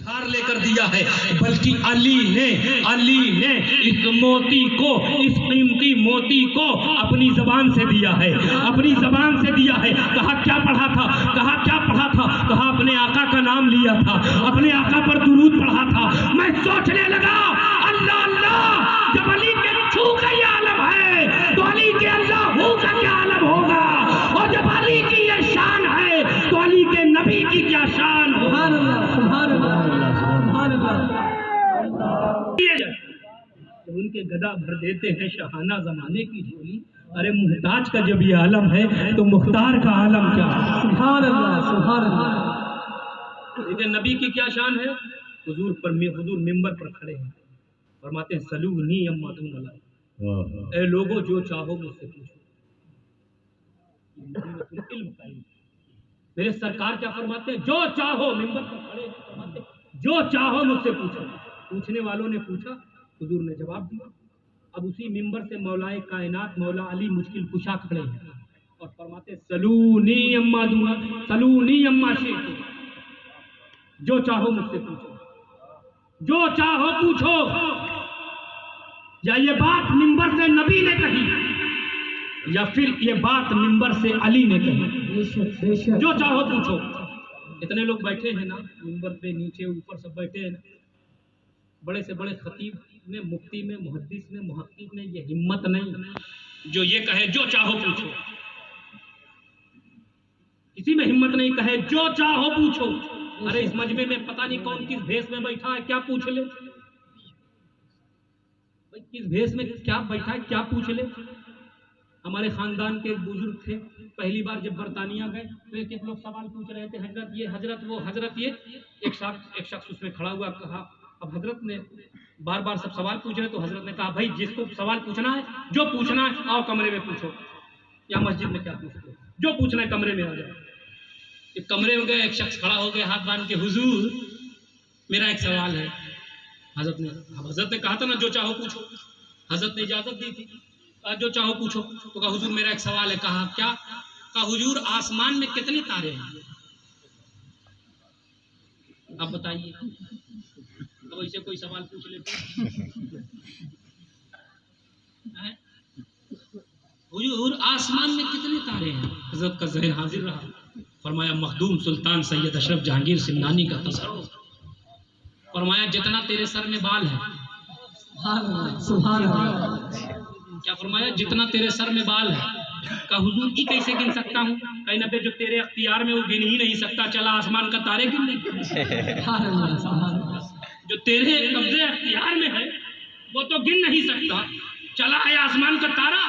ادھار لے کر دیا ہے، بلکہ علی نے اس موتی کو، اس قیمتی موتی کو اپنی زبان سے دیا ہے، اپنی زبان سے دیا ہے۔ کہا کیا پڑھا تھا، کہا کیا پڑھا تھا، کہا اپنے آقا کا نام لیا تھا، اپنے آقا پر درود پڑھا تھا۔ میں سوچنے لگا اللہ اللہ، جب علی کے چھو کا یہ عالم ہے تو علی کے اللہ ہو کا کیا عالم ہوگا، اور جب علی کی یہ شان ہے تو علی کے نبی کی کیا شان ہوگا۔ سبحان اللہ سبحان اللہ سبحان اللہ۔ ان کے گدا بھر دیتے ہیں شاہانہ زمانے کی جھولی، ارے محتاج کا جب یہ عالم ہے تو مختار کا عالم کیا ہے؟ سبحان اللہ سبحان اللہ۔ لیکن نبی کی کیا شان ہے؟ حضور ممبر پر کھڑے ہیں، فرماتے ہیں سلونی اما دون اللہ، اے لوگوں جو چاہو مجھ سے پوچھو۔ میرے سرکار کیا فرماتے ہیں؟ جو چاہو، ممبر پر کھڑے ہیں فرماتے ہیں جو چاہو مجھ سے پوچھو۔ پوچھنے والوں نے پوچھا، حضور نے جواب دیا۔ اب اسی ممبر سے مولائے کائنات مولا علی مشکل کشا کھڑے ہیں اور فرماتے ہیں سلونی اما دون، سلونی اما شئتم، جو چاہو مجھ سے پوچھو، جو چاہو پوچھو۔ یا یہ بات ممبر سے نبی نے کہی یا پھر یہ بات ممبر سے علی نے کہی، جو چاہو پوچھو۔ اتنے لوگ بیٹھے ہیں نا ممبر پہ، نیچے اوپر سب بیٹھے ہیں نا، بڑے سے بڑے خطیب میں، مفتی میں، محدث میں، محقق میں یہ ہمت نہیں جو یہ کہے جو چاہو پوچھو۔ کسی میں ہمت نہیں کہے جو چاہو پوچھو۔ ارے اس مجمع میں پتہ نہیں کون کس بھیس میں بیٹھا ہے، کیا پوچھ لے؟ کس بھیس میں کیا بیٹھا ہے، کیا پوچھ لے؟ ہمارے خاندان کے ایک بزرگ تھے، پہلی بار جب برطانیہ گئے تو ایک لوگ سوال پوچھ رہے تھے، حضرت یہ، حضرت وہ، حضرت یہ۔ ایک شخص اس میں کھڑا ہوا، کہا، اب حضرت نے بار بار سب سوال پوچھ رہے تو حضرت نے کہا بھائی جس کو سوال پوچھنا ہے، جو پوچھنا ہے آؤ کمرے میں پوچھو، یا مسجد میں کیا پوچھتے، جو پوچھنا ہے کمرے میں آ جاؤ۔ ایک کمرے میں گئے، ایک شخص کھڑا ہو گیا ہاتھ باندھ کے، حضور میرا ایک سوال ہے۔ حضرت نے کہا تھا نا جو چاہو پوچھو، حضرت نے اجازت دی تھی، جو چاہو پوچھو۔ تو کہا حضور میرا ایک سوال ہے۔ کہا کیا؟ کہا حضور آسمان میں کتنے تارے ہیں؟ اب بتائیے، اب ایسے کوئی سوال پوچھ لیتے حضور آسمان میں کتنے تارے ہیں؟ حضرت کا ذہن حاضر رہا، فرمایا مخدوم سلطان سید اشرف جہانگیر سمنانی کا تصرف، فرمایا جتنا تیرے سر میں بال ہے، سبحان اللہ۔ کیا فرمایا؟ جتنا تیرے سر میں بال ہے۔ کہا حضور کی کیسے گن سکتا ہوں؟ کہیں نبی جو تیرے اختیار میں وہ گن ہی نہیں سکتا، چلا آسمان کا تارے گن لے۔ جو تیرے قبضے اختیار میں ہے وہ تو گن نہیں سکتا، چلا ہے آسمان کا تارا۔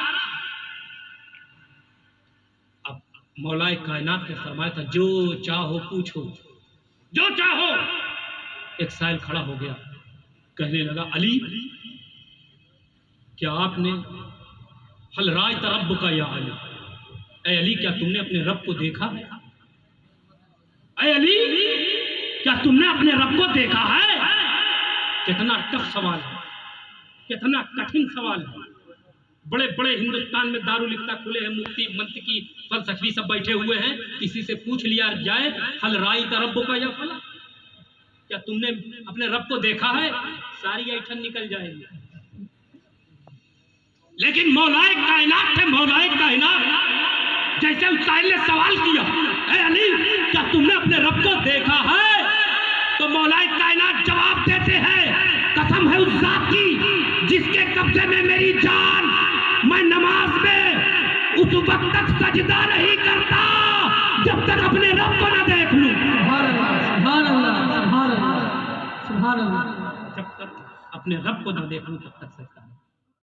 اب مولائے کائنات نے فرمایا تھا جو چاہو پوچھو، جو چاہو۔ ایک سائل کھڑا ہو گیا، کہنے لگا علی کیا آپ نے حل رائت ربک یا علی، اے علی کیا تم نے اپنے رب کو دیکھا ہے؟ اے علی کیا تم نے اپنے رب کو دیکھا ہے؟ کتنا ٹف سوال ہے، کتنا کٹھن سوال ہے۔ بڑے بڑے ہندوستان میں دارالفتہ کھلے ہیں، مفتی منطقی فلسفی سب بیٹھے ہوئے ہیں، کسی سے پوچھ لیا جائے حل رائت ربک یا فلاں، کیا تم نے اپنے رب کو دیکھا ہے؟ ساری ایٹھن نکل جائے گی۔ لیکن مولائے کائنات تھے، مولائے کائنات، جیسے اس سائل نے سوال کیا اے علی کیا تم نے اپنے رب کو دیکھا ہے، تو مولائے کائنات جواب دیتے ہیں قسم ہے اس ذات کی جس کے قبضے میں میری جان، میں نماز میں اس وقت تک سجدہ نہیں کرتا جب تک اپنے رب کو نہ دیکھ لوں۔ سبحان اللہ سبحان اللہ سبحان اللہ۔ جب تک اپنے رب کو نہ دیکھ لوں تب تک سجدہ